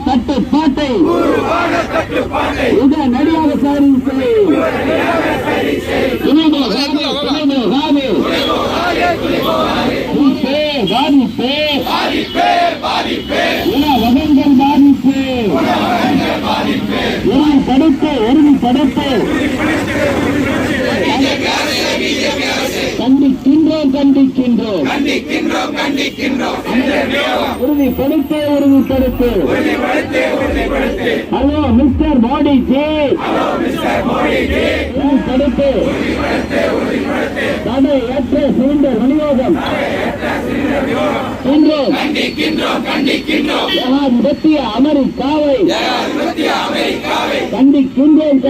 தட்டுப்பாட்டை உடனடியாக சரி பாதிப்பு ஒருமைப்படுத்து கண்டிக்கின்றோம் உறுதிப்படுத்து ஹலோ மிஸ்டர் மோடிஜி உறுதிப்படுத்து தடையற்ற சிலிண்டர் விநியோகம் ஜனாதிபத்திய அமெரிக்காவை கண்டிக்கின்றோம்